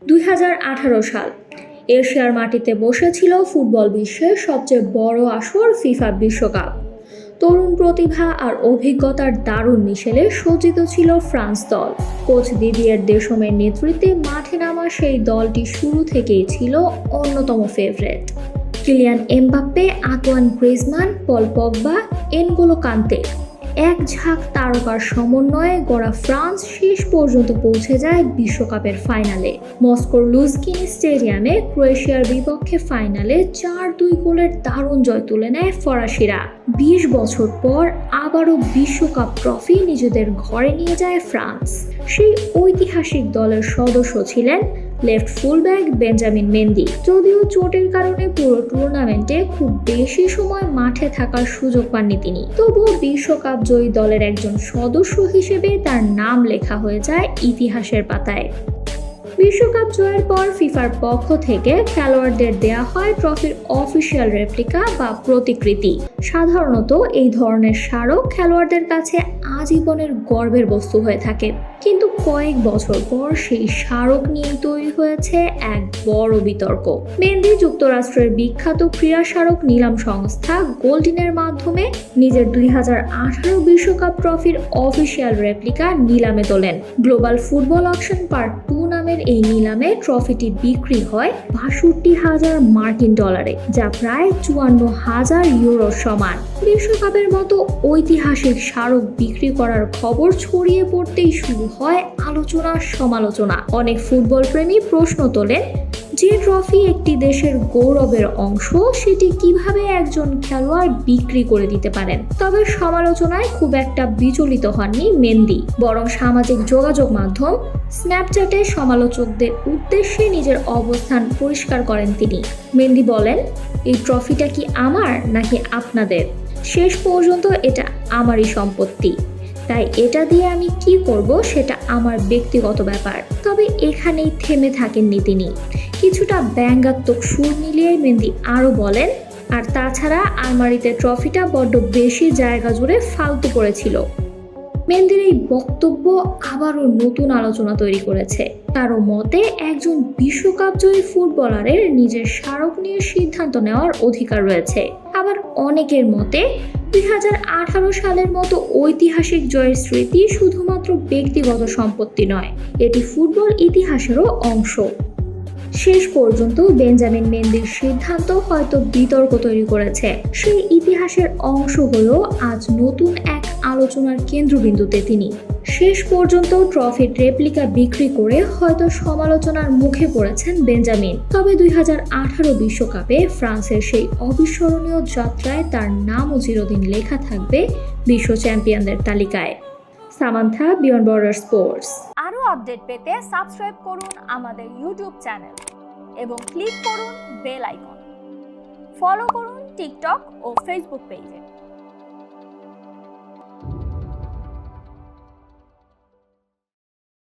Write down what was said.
2018 সাল এশিয়ার মাটিতে বসেছিল ফুটবল বিশ্বের সবচেয়ে বড় আসর ফিফা বিশ্বকাপ। তরুণ প্রতিভা আর অভিজ্ঞতার দারুণ মিশেলে সজ্জিত ছিল ফ্রান্স দল। কোচ দিদিয়ের দেশমের নেতৃত্বে মাঠে নামা সেই দলটি শুরু থেকেই ছিল অন্যতম favourite. Kylian Mbappe, Antoine Griezmann, Paul Pogba, N'Golo কান্তে, এক ঝাঁক তারকার সমন্বয়ে গড়া ফ্রান্স শেষ পর্যন্ত পৌঁছে যায় বিশ্বকাপের ফাইনালে। মস্কোর লুঝনিকি স্টেডিয়ামে ক্রোয়েশিয়ার বিপক্ষে ফাইনালে 4-2 গোলের দারুণ জয় তুলে নেয় ফরাসিরা। 20 বছর পর আবারও বিশ্বকাপ ট্রফি নিজেদের ঘরে নিয়ে যায় ফ্রান্স। সেই ঐতিহাসিক দলের সদস্য ছিলেন লেফট ফুলব্যাক বেঞ্জামিন মেন্দি। যদিও চোটের কারণে পুরো টুর্নামেন্টে খুব বেশি সময় মাঠে থাকার সুযোগ পাননি তিনি, তবুও বিশ্বকাপ জয়ী দলের একজন সদস্য হিসেবে তার নাম লেখা হয়ে যায় ইতিহাসের পাতায়। বিশ্বকাপ জয়ের পর ফিফার পক্ষ থেকে খেলোয়াড়দের দেয়া হয় ট্রফির অফিসিয়াল রেপ্লিকা বা প্রতিকৃতি। সাধারণত এই ধরনের স্মারক খেলোয়াড়দের কাছে আজীবনের গর্বের বস্তু হয়ে থাকে, কিন্তু কয়েক বছর পর সেই স্মারক নিয়ে তৈরি হয়েছে এক বড় বিতর্ক। মেন্দি যুক্তরাষ্ট্রের বিখ্যাত ক্রীড়া স্মারক নিলাম সংস্থা গোল্ডিনের মাধ্যমে নিজের 2018 বিশ্বকাপ ট্রফির অফিসিয়াল রেপ্লিকা নিলামে তোলেন। গ্লোবাল ফুটবল অকশন পার্ট 2 নামের এই নিলামে ট্রফিটি বিক্রি হয় ৬২,০০০ মার্কিন ডলারে, যা প্রায় ৫৪,০০০ ইউরোর সমান। বিশ্বকাপের মতো ঐতিহাসিক স্মারক বিক্রি করার খবর ছড়িয়ে পড়তেই শুরু হয় আলোচনা সমালোচনা। অনেক ফুটবল প্রেমী প্রশ্ন তোলেন, যে ট্রফি একটি দেশের গৌরবের অংশ, সেটি কিভাবে একজন খেলোয়াড় বিক্রি করে দিতে পারেন? তবে সমালোচনায় খুব একটা বিচলিত হননি মেন্দি, বরং সামাজিক যোগাযোগ মাধ্যম স্ন্যাপচ্যাটে সমালোচকদের উদ্দেশ্যে নিজের অবস্থান পরিষ্কার করেন তিনি। মেন্দি বলেন, এই ট্রফিটা কি আমার নাকি আপনাদের? শেষ পর্যন্ত এটা আমারই সম্পত্তি, তাই এটা দিয়ে আমি কি করব সেটা আমার ব্যক্তিগত ব্যাপার। তবে এখানেই থেমে থাকেননি তিনি। কিছুটা ব্যঙ্গাত্মক সুর মিলিয়ে মেন্দি আরও বলেন, আর তাছাড়া আলমারিতে ট্রফিটা বড্ড বেশি জায়গা জুড়ে ফালতু পড়েছিল। মেন্দির এই বক্তব্য আবারও নতুন আলোচনা তৈরি করেছে। কারো মতে একজন বিশ্বকাপ জয়ী ফুটবলারের নিজের স্মারক নিয়ে সিদ্ধান্ত নেওয়ার অধিকার রয়েছে, আবার অনেকের মতে 2018 সালের মতো ঐতিহাসিক জয়ের স্মৃতি শুধুমাত্র ব্যক্তিগত সম্পত্তি নয়, এটি ফুটবল ইতিহাসেরও অংশ। শেষ পর্যন্ত বেঞ্জামিন মেন্দির সিদ্ধান্ত হয়তো বিতর্ক তৈরি করেছে। সেই ইতিহাসের অংশ হলেও আজ নতুন এক আলোচনার কেন্দ্রবিন্দুতে তিনি। শেষ পর্যন্ত ট্রফির রেপ্লিকা বিক্রি করে হয়তো সমালোচনার মুখে পড়েছেন বেঞ্জামিন। তবে 2018 বিশ্বকাপে ফ্রান্সের সেই অবিস্মরণীয় যাত্রায় তার নামও চিরদিন লেখা থাকবে বিশ্ব চ্যাম্পিয়নদের তালিকায়। Samantha, beyond border sports. আরও আপডেট পেতে সাবস্ক্রাইব করুন আমাদের ইউটিউব চ্যানেল এবং ক্লিক করুন বেল আইকন। ফলো করুন টিকটক ও ফেসবুক পেজে।